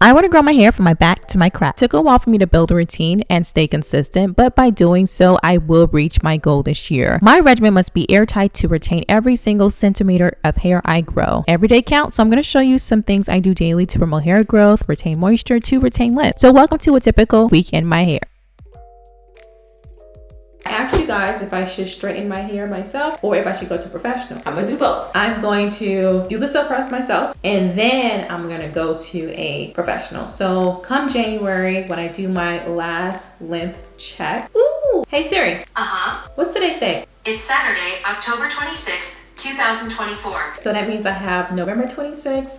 I want to grow my hair from my back to my crotch. It took a while for me to build a routine and stay consistent, but by doing so, I will reach my goal this year. My regimen must be airtight to retain every single centimeter of hair I grow. Every day counts, so I'm going to show you some things I do daily to promote hair growth, retain moisture, to retain length. So welcome to a typical week in my hair. I asked you guys if I should straighten my hair myself or if I should go to a professional. I'm gonna do both. I'm going to do the silk press myself and then I'm gonna go to a professional. So come January, when I do my last length check. Ooh! Hey Siri. What's today's date? It's Saturday, October 26th, 2024. So that means I have November 26th,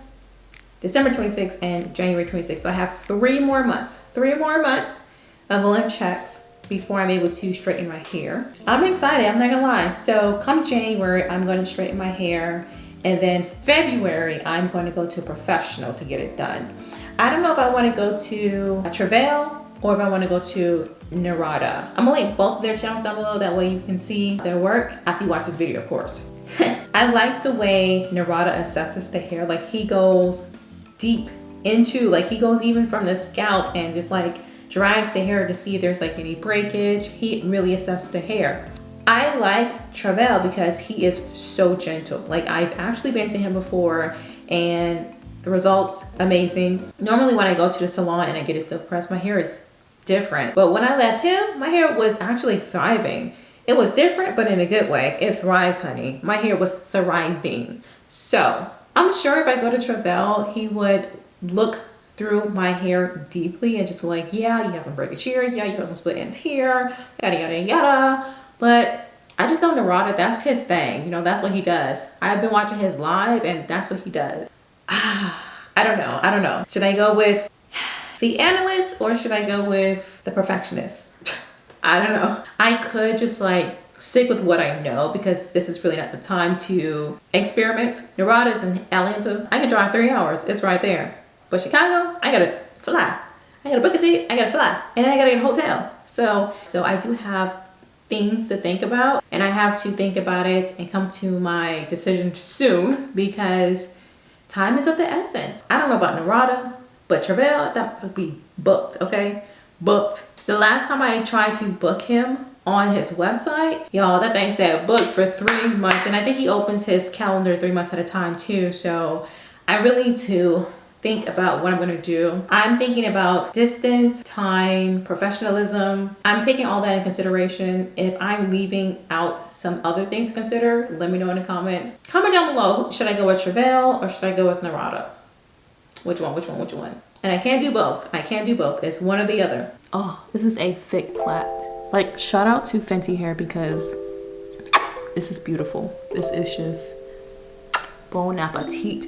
December 26th, and January 26th. So I have 3 more months of length checks before I'm able to straighten my hair. I'm excited, I'm not gonna lie. So come January, I'm gonna straighten my hair, and then February, I'm going to go to a professional to get it done. I don't know if I wanna go to Travail or if I wanna go to Narada. I'm gonna link both of their channels down below, that way you can see their work after you watch this video, of course. I like the way Narada assesses the hair. Like he goes deep into, like he goes even from the scalp and just like drags the hair to see if there's like any breakage. He really assesses the hair. I like Travail because he is so gentle. Like I've actually been to him before and the results amazing. Normally when I go to the salon and I get a silk press, my hair is different. But when I left him, my hair was actually thriving. It was different, but in a good way. It thrived, honey. My hair was thriving. So I'm sure if I go to Travail, he would look through my hair deeply and just be like, yeah, you have some breakage here, yeah, you have some split ends here, yada yada yada. But I just know Narada, that's his thing, you know, that's what he does. I've been watching his live and that's what he does. I don't know. Should I go with the analyst or should I go with the perfectionist? I don't know. I could just like stick with what I know because this is really not the time to experiment. Narada's in Atlanta. I can drive 3 hours, it's right there. But Chicago, I gotta fly. I gotta book a seat, I gotta fly, and then I gotta get a hotel. So I do have things to think about, and I have to think about it and come to my decision soon because time is of the essence. I don't know about Narada, but Travail, that would be booked, okay? Booked. The last time I tried to book him on his website, y'all, that thing said booked for 3 months, and I think he opens his calendar 3 months at a time too, so I really need to think about what I'm gonna do. I'm thinking about distance, time, professionalism. I'm taking all that in consideration. If I'm leaving out some other things to consider, let me know in the comments. Comment down below, should I go with Travail or should I go with Narada? Which one? And I can't do both. It's one or the other. Oh, this is a thick plait. Like, shout out to Fenty Hair because this is beautiful. This is just bon appetit.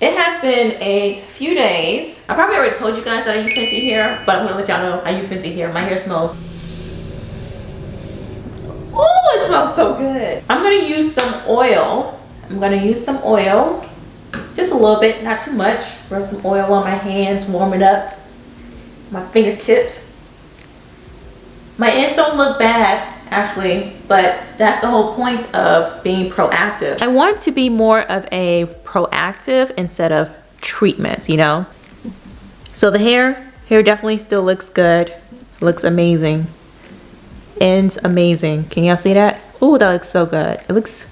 It has been a few days. I probably already told you guys that I use Fenty Hair, but I'm gonna let y'all know I use Fenty Hair. My hair smells, oh, it smells so good. I'm gonna use some oil. Just a little bit, not too much. Rub some oil on my hands, warm it up. My fingertips. My ends don't look bad, actually, but that's the whole point of being proactive. I want to be more of a proactive instead of treatments, you know? So the hair definitely still looks good. Looks amazing. Ends amazing. Can y'all see that? Oh, that looks so good. It looks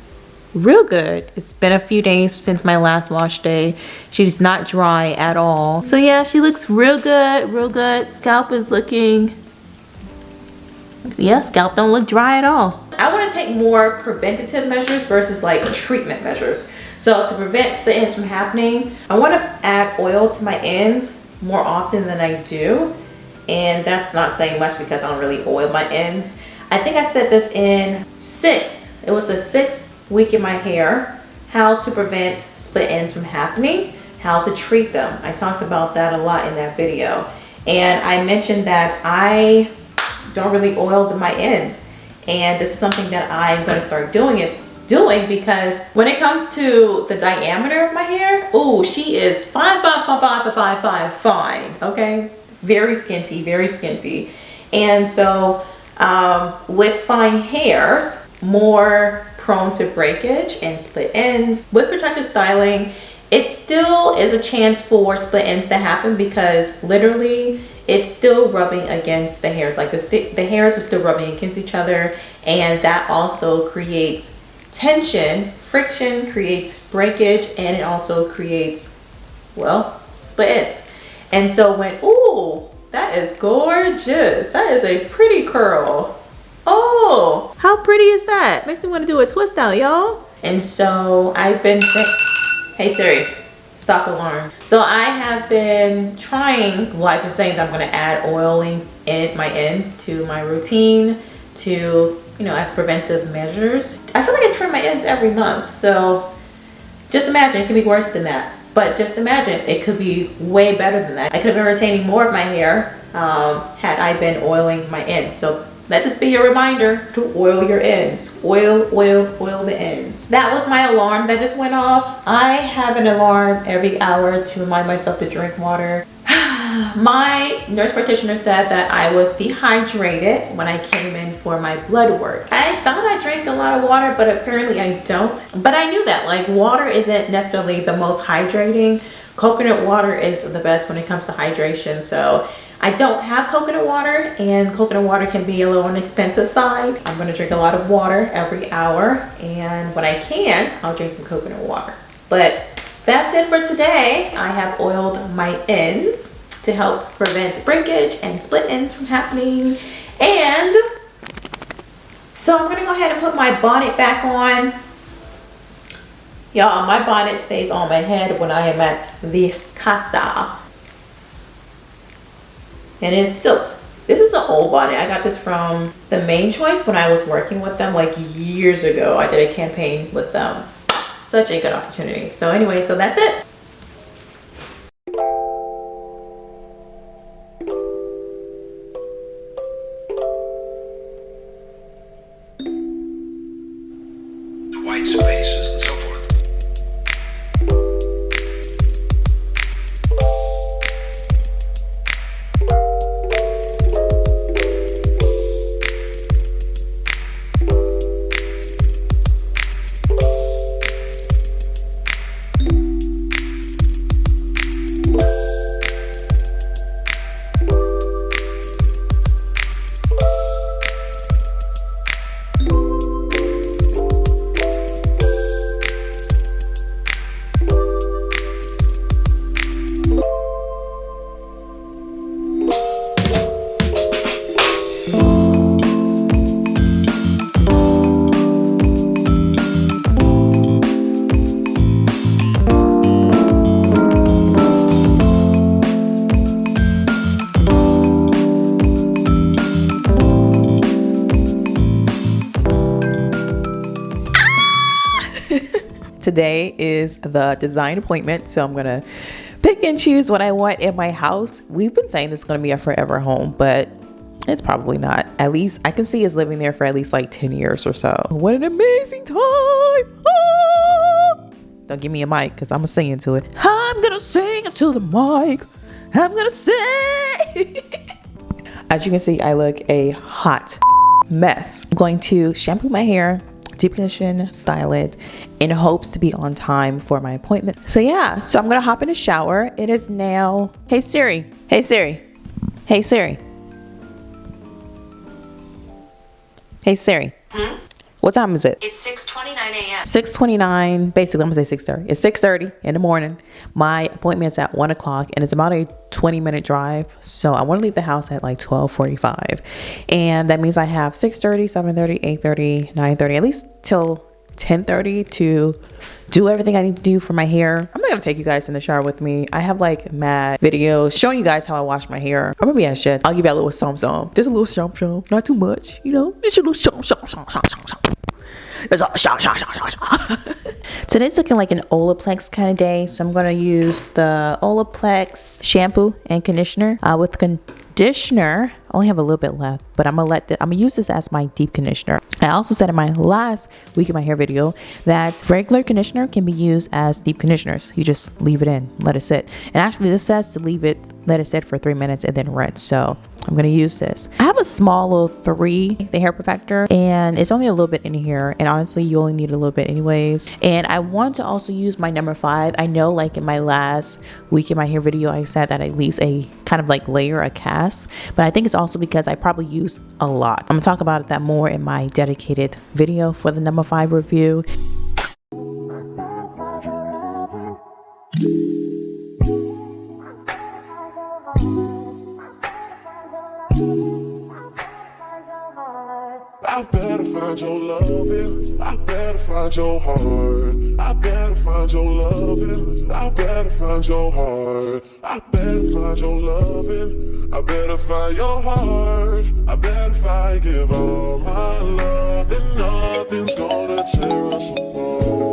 real good. It's been a few days since my last wash day. She's not dry at all. So yeah, she looks real good. Scalp is looking, yeah, scalp don't look dry at all. I want to take more preventative measures versus like treatment measures. So to prevent split ends from happening, I want to add oil to my ends more often than I do. And that's not saying much because I don't really oil my ends. I think I said this in it was the 6th week in my hair, how to prevent split ends from happening, how to treat them. I talked about that a lot in that video. And I mentioned that I don't really oil my ends. And this is something that I'm gonna start doing because when it comes to the diameter of my hair, oh, she is fine, okay? Very skinty, very skinty. And so with fine hairs, more prone to breakage and split ends. With protective styling, it still is a chance for split ends to happen because literally it's still rubbing against the hairs. Like the hairs are still rubbing against each other, and that also creates tension. Friction creates breakage, and it also creates, well, split ends. And so ooh, that is gorgeous. That is a pretty curl. Oh, how pretty is that? Makes me want to do a twist out, y'all. And so I've been saying, hey Siri, stop alarm. So I have been trying, well, I've been saying that I'm going to add oiling in my ends to my routine to, as preventive measures. I feel like I trim my ends every month. So just imagine, it could be worse than that. But just imagine, it could be way better than that. I could have been retaining more of my hair had I been oiling my ends. So let this be your reminder to oil your ends. Oil the ends. That was my alarm that just went off. I have an alarm every hour to remind myself to drink water. My nurse practitioner said that I was dehydrated when I came in for my blood work. I thought I drank a lot of water, but apparently I don't. But I knew that, like, water isn't necessarily the most hydrating. Coconut water is the best when it comes to hydration. So I don't have coconut water, and coconut water can be a little on the expensive side. I'm gonna drink a lot of water every hour, and when I can, I'll drink some coconut water. But that's it for today. I have oiled my ends to help prevent breakage and split ends from happening. And so I'm gonna go ahead and put my bonnet back on. Y'all, my bonnet stays on my head when I am at the casa. And it's silk. This is an old bonnet. I got this from the Main Choice when I was working with them like years ago. I did a campaign with them. Such a good opportunity. So anyway, so that's it. White spaces and so forth. Today is the design appointment, so I'm gonna pick and choose what I want in my house. We've been saying this is gonna be a forever home, but it's probably not. At least I can see us living there for at least like 10 years or so. What an amazing time! Ah! Don't give me a mic because I'm gonna sing into it. I'm gonna sing into the mic. I'm gonna sing. As you can see, I look a hot mess. I'm going to shampoo my hair, deep condition, style it in hopes to be on time for my appointment. So yeah, so I'm gonna hop in the shower. It is now, hey Siri, hey Siri, hey Siri, hey Siri. What time is it? It's 6:29 a.m. 6:29, basically I'm gonna say 6:30. It's 6:30 in the morning. My appointment's at 1 o'clock and it's about a 20-minute drive. So I wanna leave the house at like 12:45. And that means I have 6:30, 7:30, 8:30, 9:30, at least till 10:30 to do everything I need to do for my hair. I'm not gonna take you guys in the shower with me. I have like mad videos showing you guys how I wash my hair. Or maybe I should. I'll give you a little some. Just a little some. Not too much, you know? Just a little some. There's a shot. Today's looking like an Olaplex kind of day, so I'm gonna use the Olaplex shampoo and conditioner with conditioner. I only have a little bit left, but I'm gonna use this as my deep conditioner. I also said in my last week of my hair video that regular conditioner can be used as deep conditioners. You just leave it in, let it sit. And actually this says to let it sit for 3 minutes and then rinse. So I'm gonna use this. I have a small little 3, the hair perfector, and it's only a little bit in here. And honestly, you only need a little bit anyways. And I want to also use my number 5. I know like in my last week in my hair video, I said that it leaves a kind of like layer, a cast, but I think it's also because I probably use a lot. I'm gonna talk about that more in my dedicated video for the number 5 review. I better find your loving, I better find your heart. I better find your loving, I better find your heart. I better find your loving, I better find your heart. I better find, give all my love, and nothing's gonna tear us apart.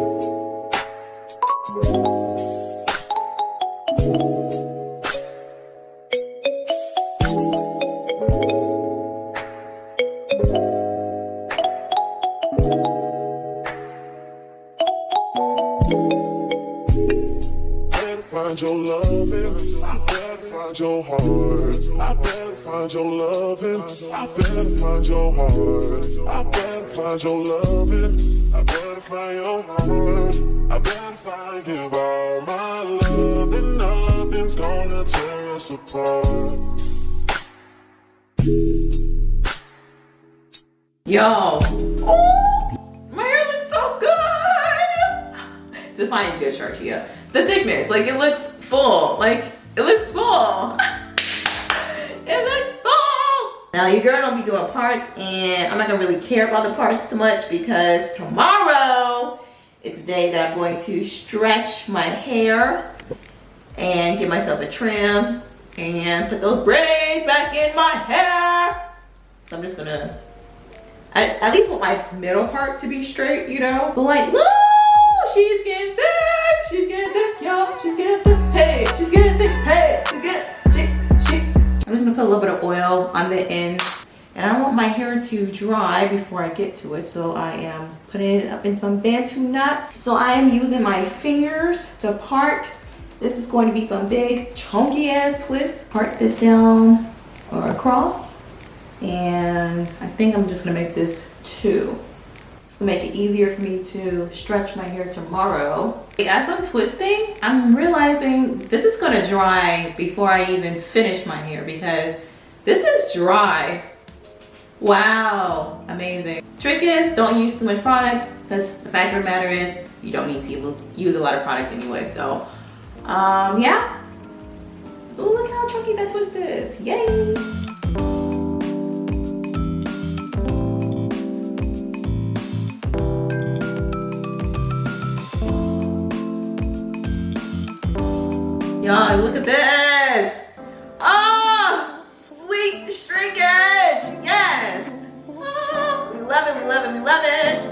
Find your loving, I better find your heart. I better find your loving, I better find your heart. I better find your loving, I better find your heart. I better find, give all my love, and nothing's gonna tear us apart. Yo, oh, my hair looks so good. Define good, Sharatia. The thickness, like it looks full, like it looks full. It looks full. Now your girl don't be doing parts, and I'm not gonna really care about the parts too much because tomorrow it's the day that I'm going to stretch my hair and give myself a trim and put those braids back in my hair. So I'm just gonna, I at least want my middle part to be straight, you know? But like, look, she's getting thick. She's getting thick, y'all. She's getting thick. Hey, she's getting thick. Hey, she's getting she. I'm just gonna put a little bit of oil on the end. And I want my hair to dry before I get to it. So I am putting it up in some bantu knots. So I am using my fingers to part. This is going to be some big chunky ass twists. Part this down or across. And I think I'm just gonna make this 2. To make it easier for me to stretch my hair tomorrow. As I'm twisting, I'm realizing this is gonna dry before I even finish my hair because this is dry. Wow, amazing. Trick is, don't use too much product because the fact of the matter is you don't need to use a lot of product anyway. So, yeah. Ooh, look how chunky that twist is, yay. Y'all, look at this. Oh, sweet shrinkage. Yes. Oh, we love it, we love it, we love it.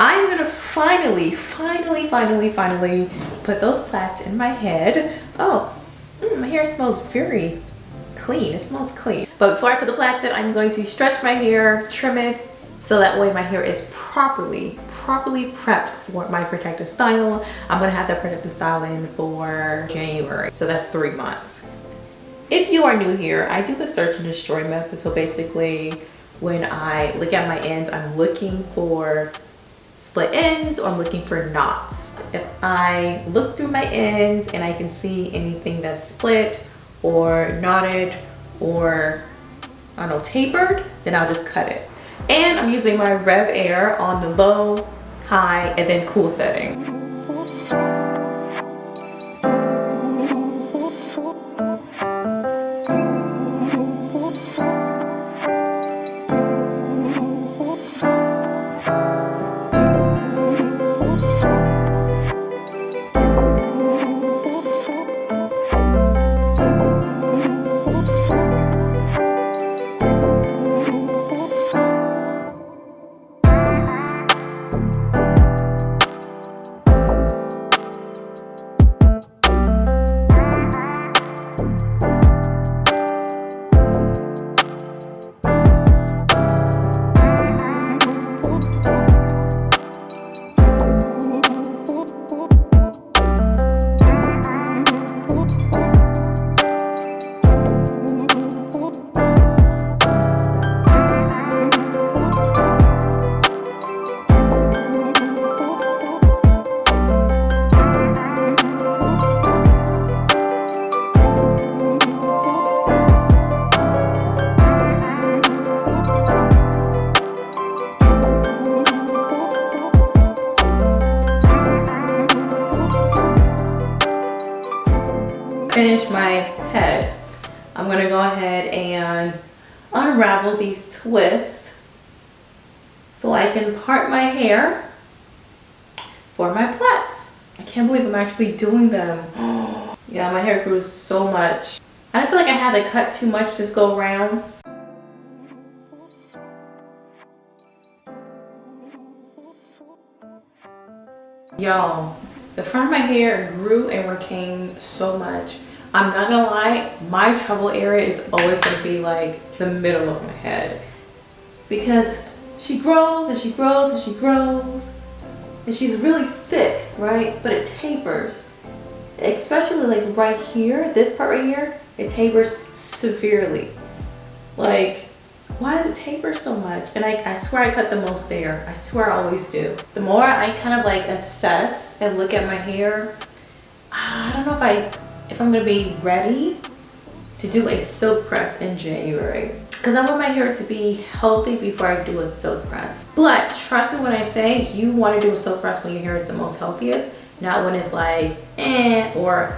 I'm gonna finally put those plaits in my head. Oh, my hair smells very clean. It smells clean. But before I put the plaits in, I'm going to stretch my hair, trim it, so that way my hair is properly properly prepped for my protective style. I'm gonna have that protective style in for January. So that's 3 months. If you are new here, I do the search and destroy method. So basically, when I look at my ends, I'm looking for split ends or I'm looking for knots. If I look through my ends and I can see anything that's split or knotted or, I don't know, tapered, then I'll just cut it. And I'm using my Rev Air on the low, high, and then cool setting. Finish my head, I'm gonna go ahead and unravel these twists so I can part my hair for my plaits. I can't believe I'm actually doing them. Yeah, my hair grew so much. I don't feel like I had to cut too much this go around. Y'all, the front of my hair grew and recame so much. I'm not gonna lie, my trouble area is always gonna be like the middle of my head, because she grows and she grows and she grows and she's really thick, right? But it tapers, especially like right here, this part right here, it tapers severely. Like, why does it taper so much? And I swear I cut the most there. I swear I always do. The more I kind of like assess and look at my hair, I don't know if I'm gonna be ready to do a silk press in January, because I want my hair to be healthy before I do a silk press. But trust me when I say you want to do a silk press when your hair is the most healthiest, not when it's like or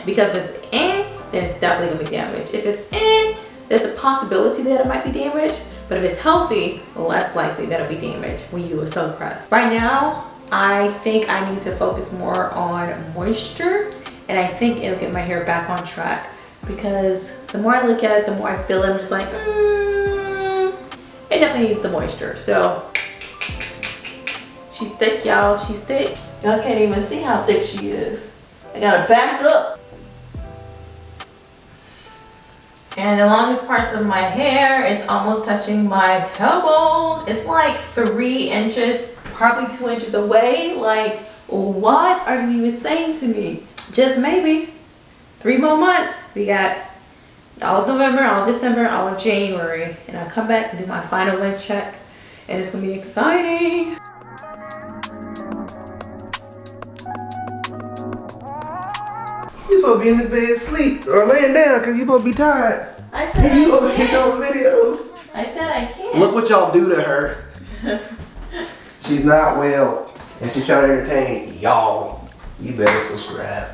because if it's then it's definitely gonna be damaged. If it's there's a possibility that it might be damaged, but if it's healthy, less likely that it'll be damaged when you do a silk press. Right now, I think I need to focus more on moisture, and I think it'll get my hair back on track, because the more I look at it, the more I feel it. I'm just like, it definitely needs the moisture. So she's thick, y'all. She's thick. Y'all can't even see how thick she is. I gotta back up. And the longest parts of my hair is almost touching my tailbone. It's like 3 inches, probably 2 inches away. Like, what are you even saying to me? Just maybe 3 more months. We got all of November, all of December, all of January. And I'll come back and do my final length check. And it's gonna be exciting. You supposed to be in this bed asleep or laying down because you supposed to be tired. I said you over here doing videos. I said I can't. Look what y'all do to her. She's not well. If you're trying to entertain y'all, you better subscribe.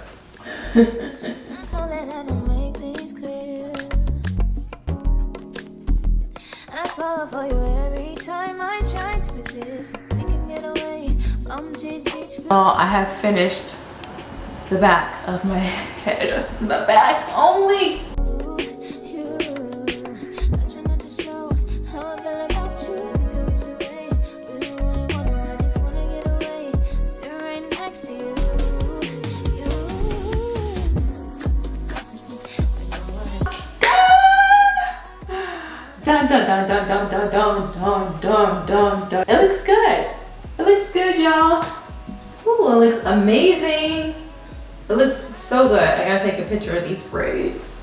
I fall for you every time I try to resist. We can get away. Come chase beach. I have finished the back of my head. The back only. Dun dun dun dun dun dun dun dun dun dun dun. It looks good. It looks good, y'all. it looks amazing. It looks so good. I gotta take a picture of these braids.